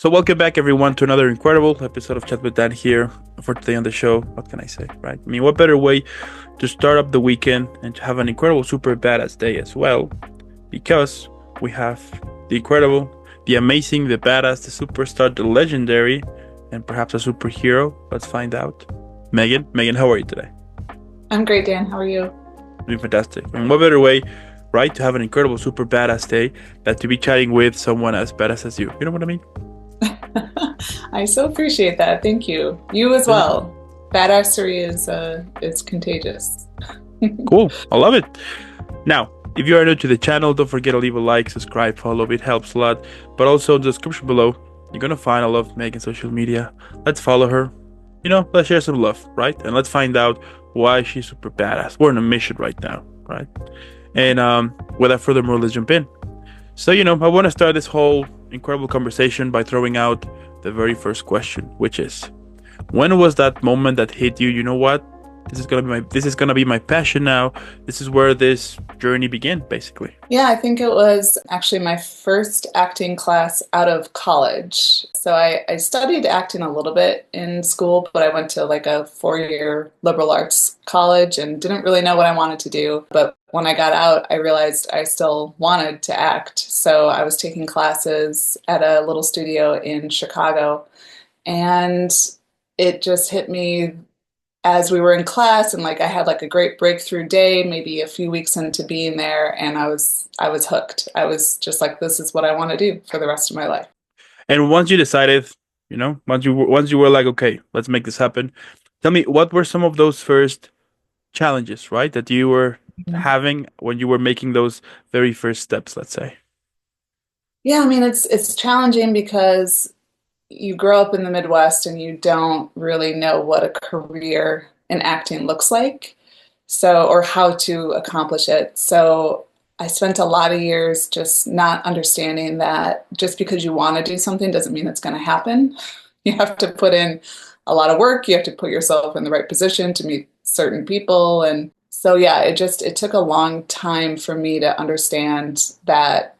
So welcome back everyone to another incredible episode of Chat with Dan here for today on the show. What can I say, right? I mean, what better way to start up the weekend and to have an incredible super badass day as well, because we have the incredible, the amazing, the badass, the superstar, the legendary, and perhaps a superhero. Let's find out. Megan, how are you today? I'm great, Dan. How are you? Doing fantastic. I mean, what better way, right, to have an incredible super badass day than to be chatting with someone as badass as you? You know what I mean? I so appreciate that. Thank you. You as well. Badassery is contagious. Cool. I love it. Now, if you are new to the channel, don't forget to leave a like, subscribe, follow. It helps a lot. But also in the description below, you're going to find all of Megan's social media. Let's follow her. Let's share some love, right? And let's find out why she's super badass. We're on a mission right now, right? And without further ado, let's jump in. So, I want to start this whole incredible conversation by throwing out the very first question, which is, when was that moment that hit you? You know what? This is gonna be my passion now. This is where this journey began, basically. Yeah, I think it was actually my first acting class out of college. So I studied acting a little bit in school, but I went to like a 4-year liberal arts college and didn't really know what I wanted to do. But when I got out, I realized I still wanted to act. So I was taking classes at a little studio in Chicago, and it just hit me as we were in class, and like I had like a great breakthrough day, maybe a few weeks into being there, and I was hooked. I was just like, this is what I want to do for the rest of my life. And once you decided, once you were like, okay, let's make this happen. Tell me, what were some of those first challenges, right, that you were having when you were making those very first steps, let's say? Yeah, I mean it's challenging because you grow up in the Midwest and you don't really know what a career in acting looks like. So, or how to accomplish it. So, I spent a lot of years just not understanding that just because you want to do something doesn't mean it's going to happen. You have to put in a lot of work. You have to put yourself in the right position to meet certain people. And so, yeah, it took a long time for me to understand that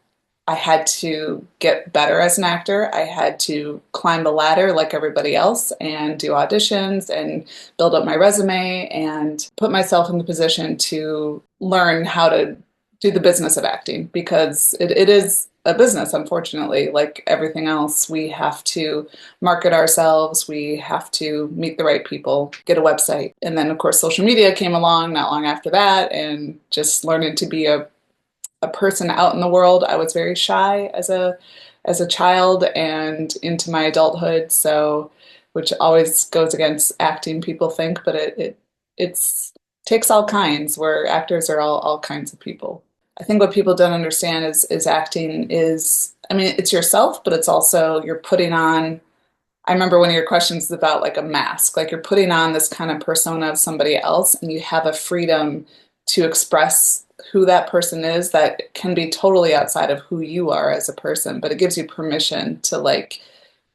I had to get better as an actor. I had to climb the ladder like everybody else and do auditions and build up my resume and put myself in the position to learn how to do the business of acting, because it is a business, unfortunately. Like everything else, we have to market ourselves, we have to meet the right people, get a website. And then, of course, social media came along not long after that, and just learning to be a person out in the world. I was very shy as a child and into my adulthood, so which always goes against acting, people think, but it's takes all kinds, where actors are all kinds of people. I think what people don't understand is acting is, I mean, it's yourself, but it's also you're putting on, I remember one of your questions is about like a mask, like you're putting on this kind of persona of somebody else, and you have a freedom to express who that person is that can be totally outside of who you are as a person, but it gives you permission to like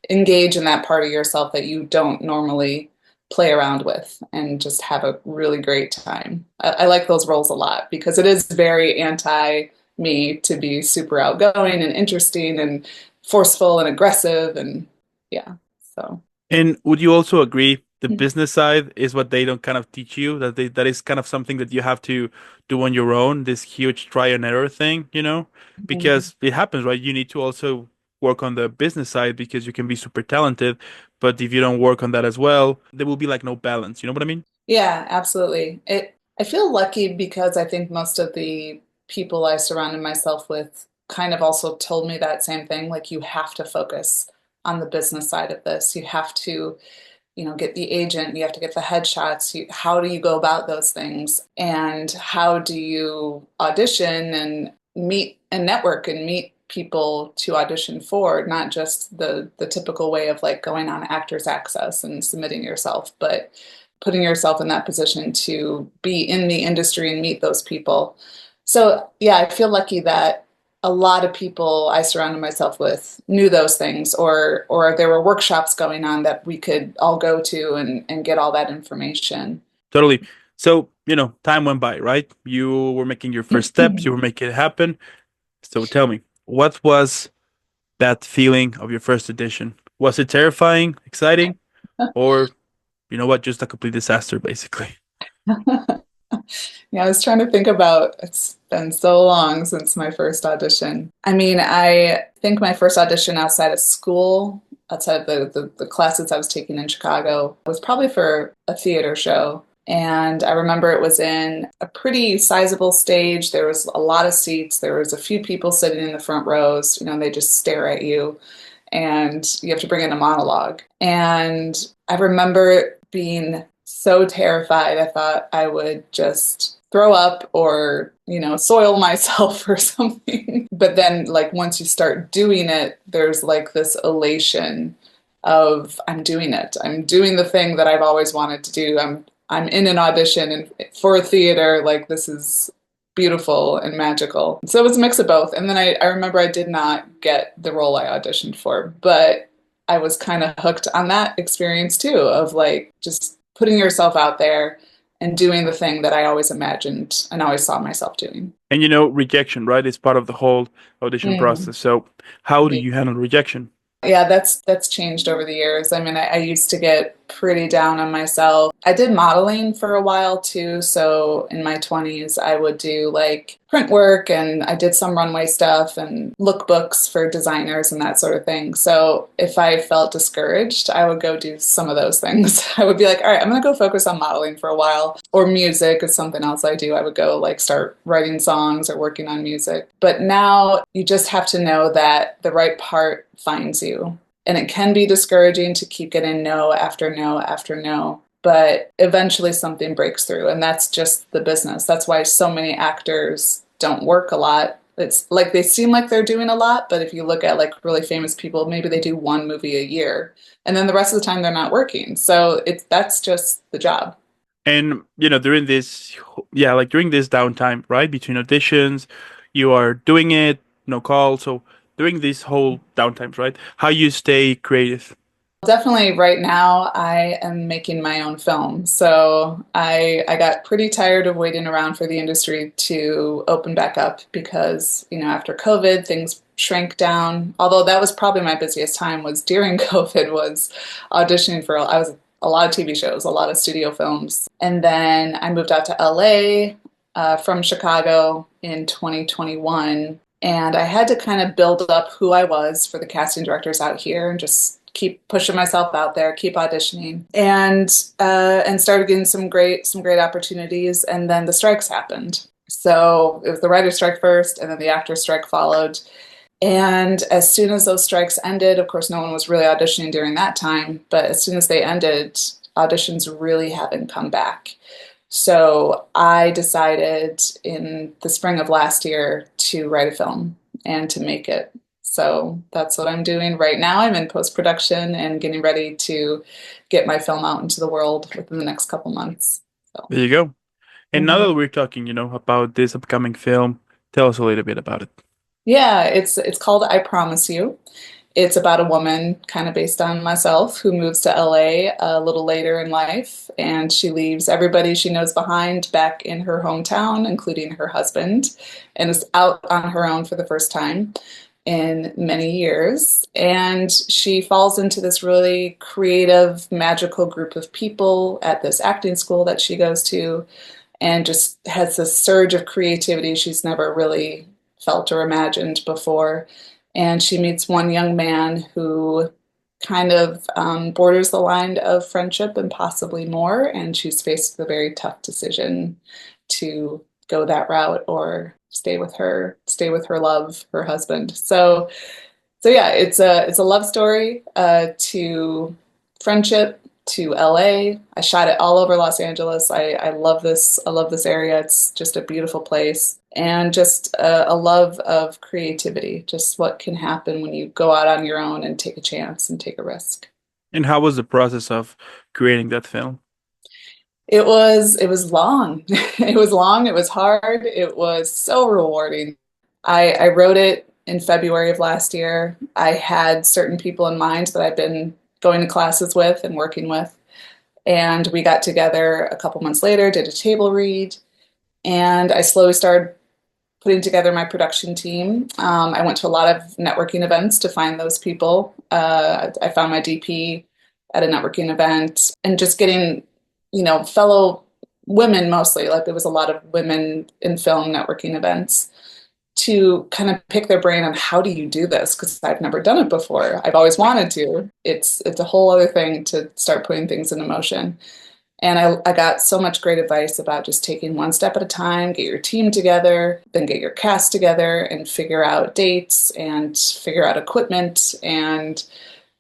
engage in that part of yourself that you don't normally play around with and just have a really great time. I like those roles a lot because it is very anti me to be super outgoing and interesting and forceful and aggressive, and yeah, so. And would you also agree the business side is what they don't kind of teach you, that is kind of something that you have to do on your own, this huge try and error thing, Mhm. because it happens, right? You need to also work on the business side because you can be super talented, but if you don't work on that as well, there will be like no balance. You know what I mean? Yeah, absolutely. I feel lucky because I think most of the people I surrounded myself with kind of also told me that same thing. Like, you have to focus on the business side of this. You have to, get the agent, you have to get the headshots. How do you go about those things? And how do you audition and meet and network and meet people to audition for, not just the typical way of like going on Actors Access and submitting yourself, but putting yourself in that position to be in the industry and meet those people. So, yeah, I feel lucky that a lot of people I surrounded myself with knew those things, or there were workshops going on that we could all go to and get all that information. Totally. So, time went by, right? You were making your first steps, you were making it happen. So tell me, what was that feeling of your first audition? Was it terrifying, exciting, or you know what, just a complete disaster, basically? Yeah, I was trying to think about it's been so long since my first audition. I mean, I think my first audition outside of school, outside of the classes I was taking in Chicago, was probably for a theater show. And I remember it was in a pretty sizable stage. There was a lot of seats. There was a few people sitting in the front rows. You know, they just stare at you and you have to bring in a monologue. And I remember being so terrified. I thought I would just throw up or, you know, soil myself or something. But then, like, once you start doing it, there's like this elation of I'm doing it. I'm doing the thing that I've always wanted to do. I'm in an audition and for a theater, like this is beautiful and magical. So it was a mix of both. And then I remember I did not get the role I auditioned for, but I was kind of hooked on that experience too, of like just putting yourself out there and doing the thing that I always imagined and always saw myself doing. And you know, rejection, right, is part of the whole audition Mm. process. So, how do you handle rejection? Yeah, that's changed over the years. I mean, I used to get pretty down on myself. I did modeling for a while too. So in my 20s, I would do like print work and I did some runway stuff and lookbooks for designers and that sort of thing. So if I felt discouraged, I would go do some of those things. I would be like, all right, I'm going to go focus on modeling for a while. Or music is something else I do. I would go like start writing songs or working on music. But now you just have to know that the right part finds you. And it can be discouraging to keep getting no after no after no, but eventually something breaks through. And that's just the business. That's why so many actors don't work a lot. It's like they seem like they're doing a lot, but if you look at like really famous people, maybe they do one movie a year and then the rest of the time they're not working. So that's just the job. And you know, during this, yeah, like during this downtime, right, between auditions, you are doing it, no call. So during these whole downtimes, right, how you stay creative? Definitely right now I am making my own film. So I got pretty tired of waiting around for the industry to open back up because, you know, after COVID things shrank down. Although that was probably my busiest time was during COVID was auditioning for I was a lot of TV shows, a lot of studio films. And then I moved out to LA from Chicago in 2021 and I had to kind of build up who I was for the casting directors out here and just keep pushing myself out there, keep auditioning, and started getting some great opportunities. And then the strikes happened. So it was the writer's strike first, and then the actor's strike followed. And as soon as those strikes ended, of course, no one was really auditioning during that time. But as soon as they ended, auditions really haven't come back. So I decided in the spring of last year to write a film and to make it. So that's what I'm doing right now. I'm in post-production and getting ready to get my film out into the world within the next couple months. So, There you go. And now mhm. that we're talking, you know, about this upcoming film, tell us a little bit about it. Yeah, it's called I Promise You. It's about a woman, kind of based on myself, who moves to LA a little later in life, and she leaves everybody she knows behind back in her hometown, including her husband, and is out on her own for the first time in many years. And she falls into this really creative, magical group of people at this acting school that she goes to, and just has this surge of creativity she's never really felt or imagined before. And she meets one young man who kind of borders the line of friendship and possibly more. And she's faced with a very tough decision to go that route or stay with her love, her husband. So yeah, it's a love story to friendship to LA. I shot it all over Los Angeles. I love this. I love this area. It's just a beautiful place and just a love of creativity. Just what can happen when you go out on your own and take a chance and take a risk. And how was the process of creating that film? It was long. It was long. It was hard. It was so rewarding. I wrote it in February of last year. I had certain people in mind that I've been going to classes with and working with. And we got together a couple months later, did a table read, and I slowly started putting together my production team. I went to a lot of networking events to find those people. I found my DP at a networking event and just getting, fellow women mostly, like there was a lot of women in film networking events to kind of pick their brain on how do you do this? Because I've never done it before. I've always wanted to. It's a whole other thing to start putting things into motion. And I got so much great advice about just taking one step at a time, get your team together, then get your cast together and figure out dates and figure out equipment and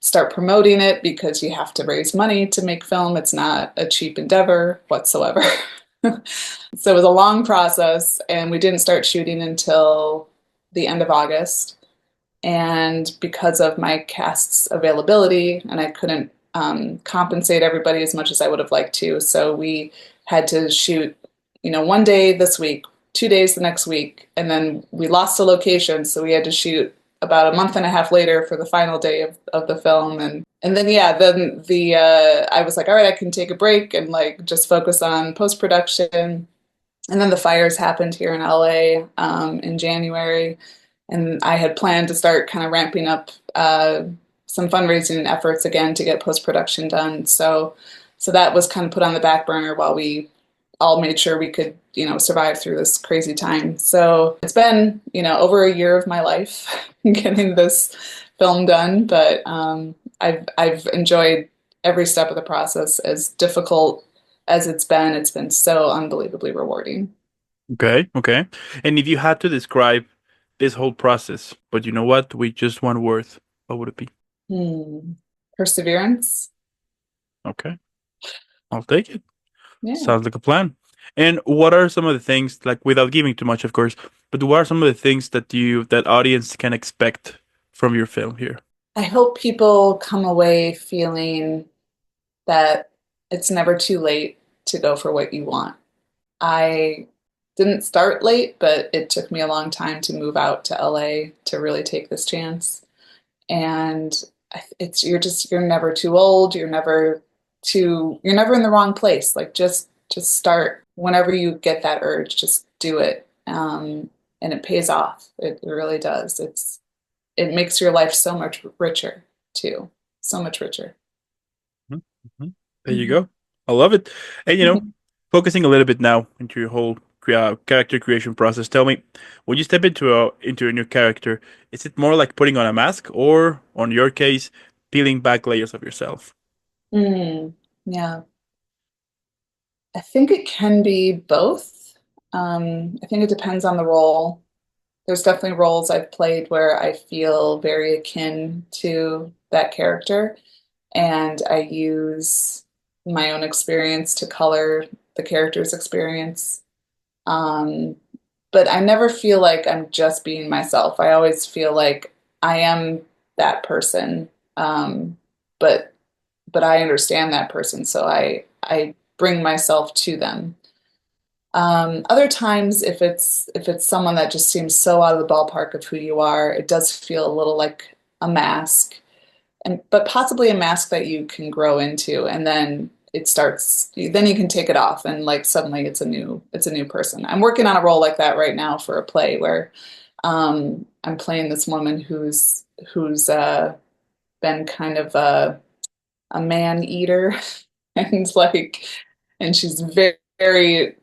start promoting it because you have to raise money to make film. It's not a cheap endeavor whatsoever. So it was a long process, and we didn't start shooting until the end of August. And because of my cast's availability, and I couldn't compensate everybody as much as I would have liked to, so we had to shoot, one day this week, 2 days the next week, and then we lost a location, so we had to shoot about a month and a half later for the final day of the film. And then yeah, then the I was like, all right, I can take a break and like just focus on post-production. And then the fires happened here in LA in January, and I had planned to start kind of ramping up some fundraising efforts again to get post-production done. So that was kind of put on the back burner while we all made sure we could, survive through this crazy time. So it's been, over a year of my life getting this film done, but I've enjoyed every step of the process. As difficult as it's been so unbelievably rewarding. Okay, okay. And if you had to describe this whole process, but you know what? With just one word, what would it be? Hmm. Perseverance. Okay, I'll take it. Yeah. Sounds like a plan. And what are some of the things, like without giving too much, of course, but what are some of the things that audience can expect from your film here? I hope people come away feeling that it's never too late to go for what you want. I didn't start late, but it took me a long time to move out to LA to really take this chance. And you're never too old. You're never in the wrong place. Like just start whenever you get that urge. Just do it, and it pays off. It really does. It makes your life so much richer too. So much richer. Mhm, mhm. There you Mhm. go. I love it. And Mhm. focusing a little bit now into your whole character creation process. Tell me, when you step into a new character, is it more like putting on a mask, or, on your case, peeling back layers of yourself? Mm, yeah, I think it can be both. I think it depends on the role. There's definitely roles I've played where I feel very akin to that character, and I use my own experience to color the character's experience. Um, but I never feel like I'm just being myself. I always feel like I am that person, um, but I understand that person, so I bring myself to them. Other times, if it's someone that just seems so out of the ballpark of who you are, it does feel a little like a mask, and but possibly a mask that you can grow into, and then then you can take it off, and like suddenly it's a new person. I'm working on a role like that right now for a play where I'm playing this woman who's been kind of a man eater and she's very, very,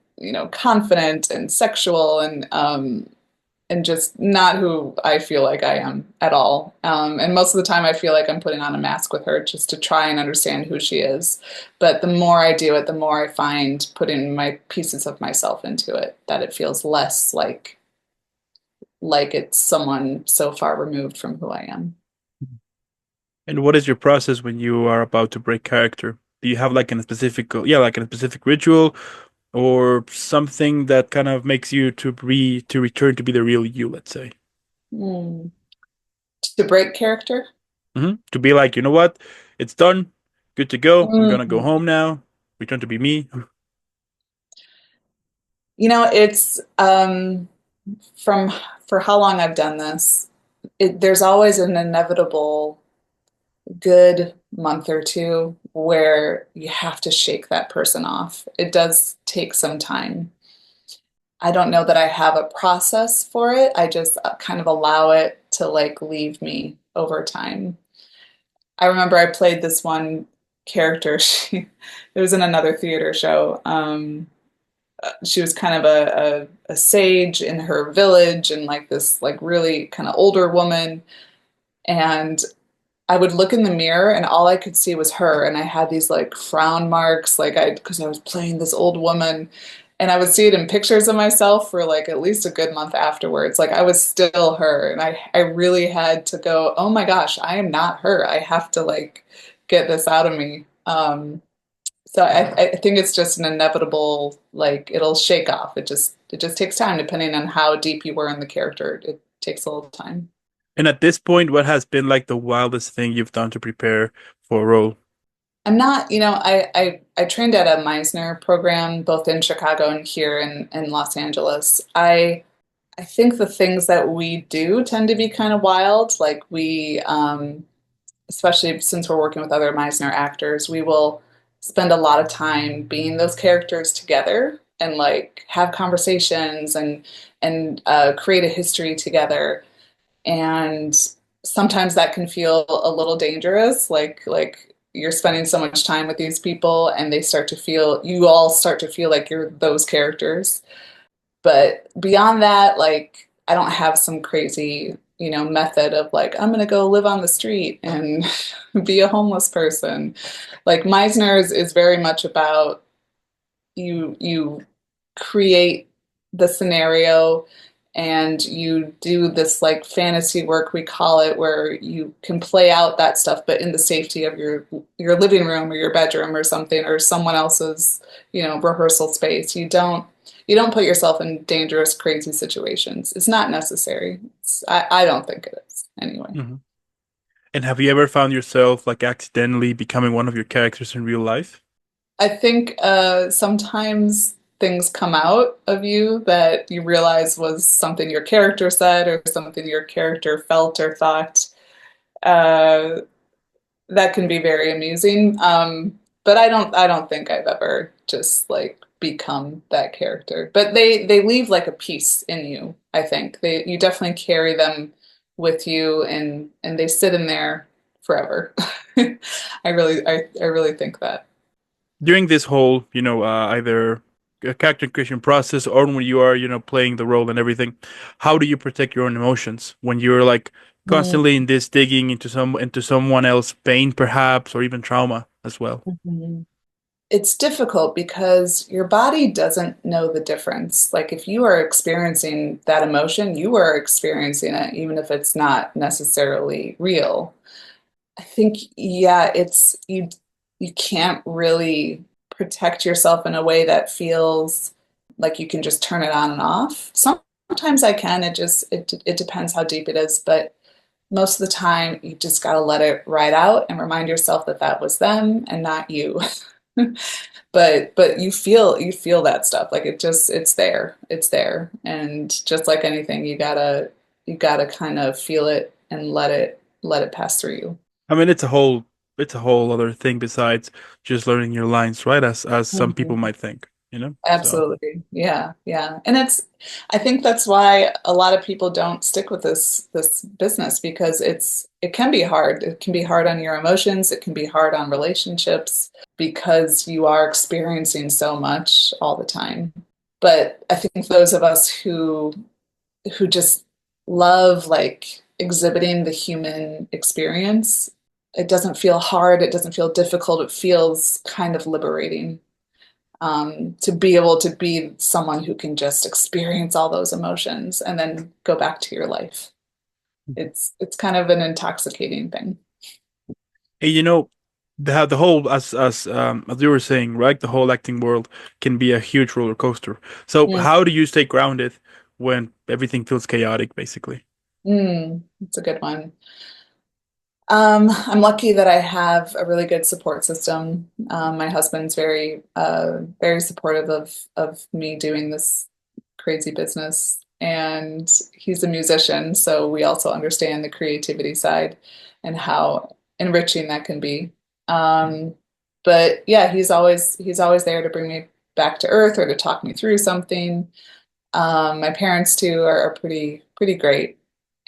confident and sexual and just not who I feel like I am at all. And most of the time I feel like I'm putting on a mask with her just to try and understand who she is. But the more I do it, the more I find putting my pieces of myself into it, that it feels less like it's someone so far removed from who I am. And what is your process when you are about to break character? Do you have like like a specific ritual, or something that kind of makes you to return to be the real you, let's say? Mm. To break character? To be like, you know what, it's done, good to go. I'm gonna go Mm. home now, return to be me. It's from for how long I've done this, there's always an inevitable good month or two where you have to shake that person off. It does take some time. I don't know that I have a process for it. I just kind of allow it to like leave me over time. I remember I played this one character. It was in another theater show. She was kind of a sage in her village and like this like really kind of older woman. And I would look in the mirror and all I could see was her. And I had these like frown marks, because I was playing this old woman. And I would see it in pictures of myself for like at least a good month afterwards. Like I was still her. And I really had to go, oh my gosh, I am not her. I have to like get this out of me. So I think it's just an inevitable, like it'll shake off. It just takes time depending on how deep you were in the character. It takes a little time. And at this point, what has been like the wildest thing you've done to prepare for a role? I'm not, I trained at a Meisner program both in Chicago and here in Los Angeles. I think the things that we do tend to be kind of wild. Like especially since we're working with other Meisner actors, we will spend a lot of time being those characters together and like have conversations and create a history together. And sometimes that can feel a little dangerous, like you're spending so much time with these people and you all start to feel like you're those characters. But beyond that, like I don't have some crazy, method of like I'm gonna go live on the street and be a homeless person. Like Meisner's is very much about you create the scenario and you do this like fantasy work we call it where you can play out that stuff but in the safety of your living room or your bedroom or something or someone else's rehearsal space. You don't put yourself in dangerous crazy situations. It's not necessary. I don't think it is anyway. Hmm. And have you ever found yourself like accidentally becoming one of your characters in real life? I think sometimes things come out of you that you realize was something your character said or something your character felt or thought. Uh, that can be very amusing. But I don't think I've ever just like become that character. But they leave like a piece in you, I think. You definitely carry them with you and they sit in there forever. I really think that. During this whole, either a character creation process or when you are, playing the role and everything, how do you protect your own emotions when you're like constantly in this digging into someone else's pain, perhaps, or even trauma as well? Mhm. It's difficult because your body doesn't know the difference. Like if you are experiencing that emotion, you are experiencing it, even if it's not necessarily real. I think, yeah, you can't really protect yourself in a way that feels like you can just turn it on and off. Sometimes I can. It depends how deep it is, but most of the time you just got to let it ride out and remind yourself that that was them and not you. But you feel that stuff like it's there and just like anything you gotta kind of feel it and let it pass through you. I mean, it's a whole other thing besides just learning your lines, right? As some people Mhm. might think. So, Absolutely. Yeah, yeah. And I think that's why a lot of people don't stick with this business because it can be hard. It can be hard on your emotions, it can be hard on relationships because you are experiencing so much all the time. But I think those of us who just love like exhibiting the human experience, it doesn't feel hard, it doesn't feel difficult, it feels kind of liberating to be able to be someone who can just experience all those emotions and then go back to your life. It's kind of an intoxicating thing. hey, the whole as you were saying, right? The whole acting world can be a huge roller coaster. So, Mm, how do you stay grounded when everything feels chaotic, basically? it's a good one. I'm lucky that I have a really good support system. My husband's very supportive of me doing this crazy business, and he's a musician, so we also understand the creativity side and how enriching that can be. Um, but yeah, he's always there to bring me back to earth or to talk me through something. My parents too are pretty great,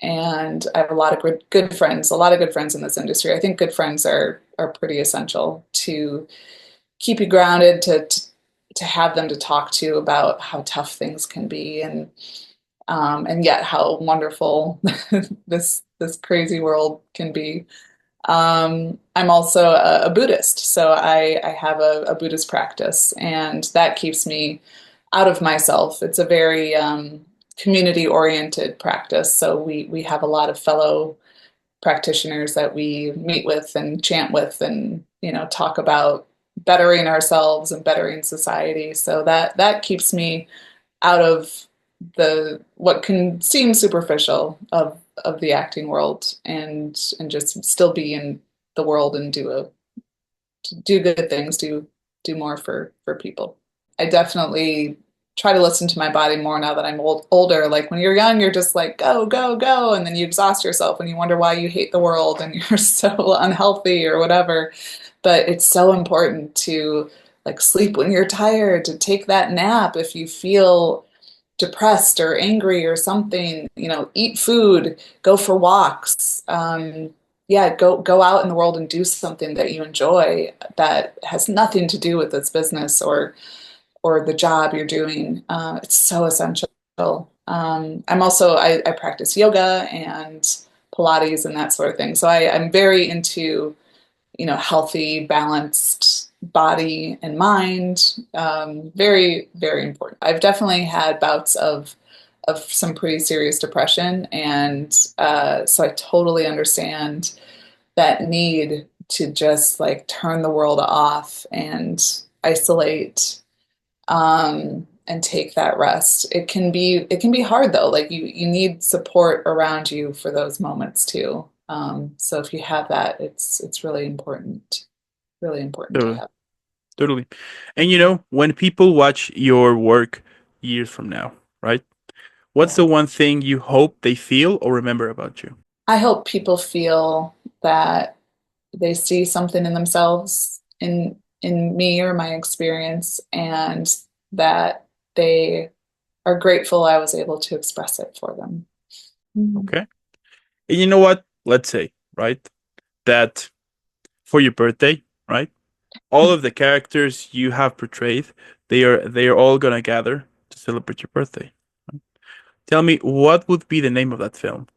and I have a lot of good friends, a lot of good friends in this industry. I think good friends are pretty essential to keep you grounded, to have them to talk to about how tough things can be, and yet how wonderful this crazy world can be. I'm also a Buddhist, so I have a Buddhist practice, and that keeps me out of myself. It's a very community-oriented practice, so we have a lot of fellow practitioners that we meet with and chant with, and talk about bettering ourselves and bettering society. So that keeps me out of the what can seem superficial of the acting world, and just still be in the world and do good things, do more for people. I definitely try to listen to my body more now that I'm older. Like when you're young, you're just like go go go, and then you exhaust yourself and you wonder why you hate the world and you're so unhealthy or whatever. But it's so important to like sleep when you're tired, to take that nap if you feel depressed or angry or something, eat food, go for walks. Yeah, go out in the world and do something that you enjoy that has nothing to do with this business or the job you're doing. It's so essential. I practice yoga and Pilates and that sort of thing. So I'm very into healthy, balanced body and mind. Very, very important. I've definitely had bouts of some pretty serious depression, and so I totally understand that need to just like turn the world off and isolate, and take that rest. It can be hard though. Like you need support around you for those moments too. So if you have that, it's really important to Totally. have. Totally. And when people watch your work years from now, right? What's the one thing you hope they feel or remember about you? I hope people feel that they see something in themselves in me or my experience, and that they are grateful I was able to express it for them. Mhm. Okay. And you know what? Let's say, right, that for your birthday, right? All of the characters you have portrayed, they are all gonna gather to celebrate your birthday. Tell me, what would be the name of that film?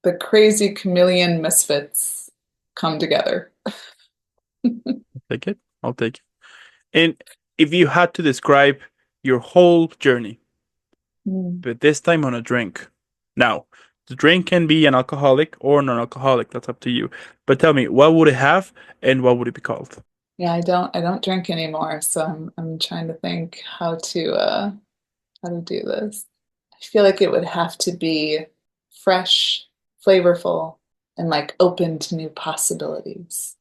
The crazy chameleon misfits come together. Take it. I'll take it. And if you had to describe your whole journey, Mm. but this time on a drink. Now, the drink can be an alcoholic or non-alcoholic. That's up to you. But tell me, what would it have and what would it be called? Yeah, I don't drink anymore, so I'm trying to think how to do this. I feel like it would have to be fresh, flavorful, and like open to new possibilities.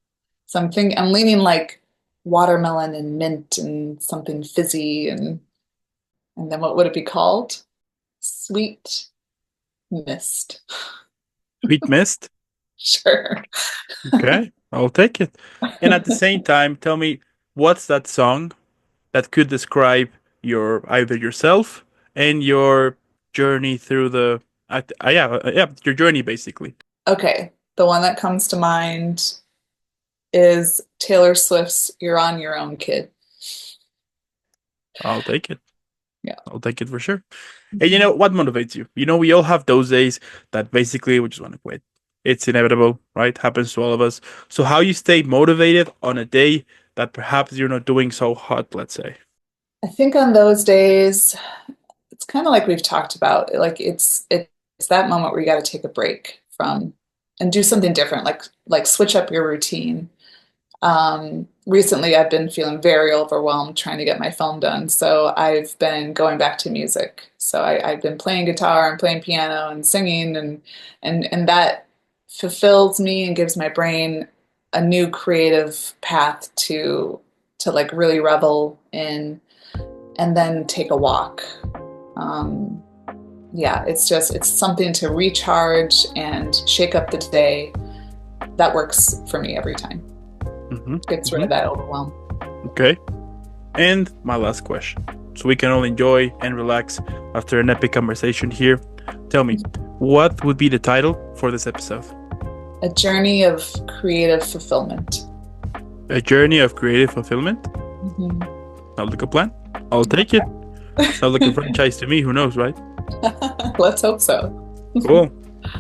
So I'm leaning like watermelon and mint and something fizzy, and then what would it be called? Sweet mist. Sweet Mist? Sure. Okay, I'll take it. And at the same time, tell me, what's that song that could describe your either yourself and your journey through yeah, your journey basically. Okay. The one that comes to mind is Taylor Swift's You're on Your Own, Kid. I'll take it. Yeah. I'll take it for sure. And what motivates you? We all have those days that basically we just want to quit. It's inevitable, right? Happens to all of us. So how you stay motivated on a day that perhaps you're not doing so hot, let's say. I think on those days, it's kind of like we've talked about. Like it's that moment where you got to take a break from and do something different, like switch up your routine. Recently, I've been feeling very overwhelmed trying to get my film done, so I've been going back to music. So I've been playing guitar and playing piano and singing, and that fulfills me and gives my brain a new creative path to like really revel in, and then take a walk. Um, yeah, it's something to recharge and shake up the day. That works for me every time. Mm-hmm. Gets rid of that overwhelm. Okay. And my last question. so we can all enjoy and relax after an epic conversation here. Tell me, what would be the title for this episode? A journey of creative fulfillment. A journey of creative fulfillment? Mhm. Sounds like a plan. I'll take it. Sounds like a franchise to me. Who knows, right? Let's hope so. Cool.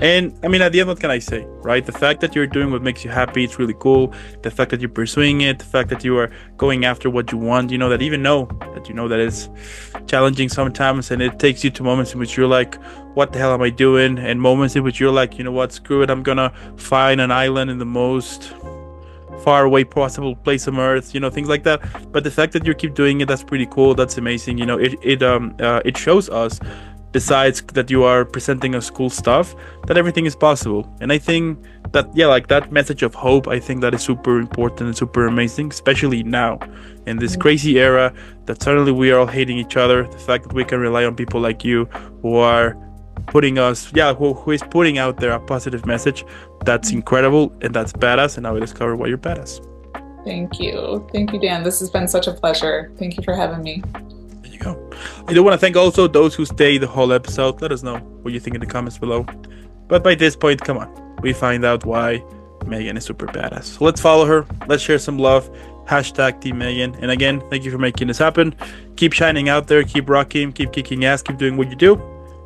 And I mean, at the end, what can I say, right? The fact that you're doing what makes you happy, it's really cool. The fact that you're pursuing it, the fact that you are going after what you want, that even know that it's challenging sometimes, and it takes you to moments in which you're like, what the hell am I doing? And moments in which you're like, you know what, screw it, I'm gonna find an island in the most far away possible place on earth, things like that. But the fact that you keep doing it, that's pretty cool. That's amazing. It shows us, besides that you are presenting us cool stuff, that everything is possible. And I think that, like that message of hope, I think that is super important and super amazing, especially now in this crazy era that suddenly we are all hating each other. The fact that we can rely on people like you who are putting us, who is putting out there a positive message, that's incredible and that's badass. And now we discover why you're badass. Thank you, Dan. This has been such a pleasure. Thank you for having me. Go. I do want to thank also those who stayed the whole episode. Let us know what you think in the comments below. But by this point, come on, we find out why Megan is super badass. So let's follow her. Let's share some love. Hashtag Team Megan. And again, thank you for making this happen. Keep shining out there. Keep rocking. Keep kicking ass. Keep doing what you do.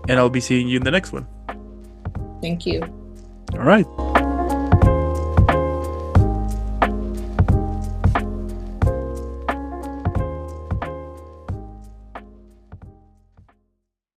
And I'll be seeing you in the next one. Thank you. All right.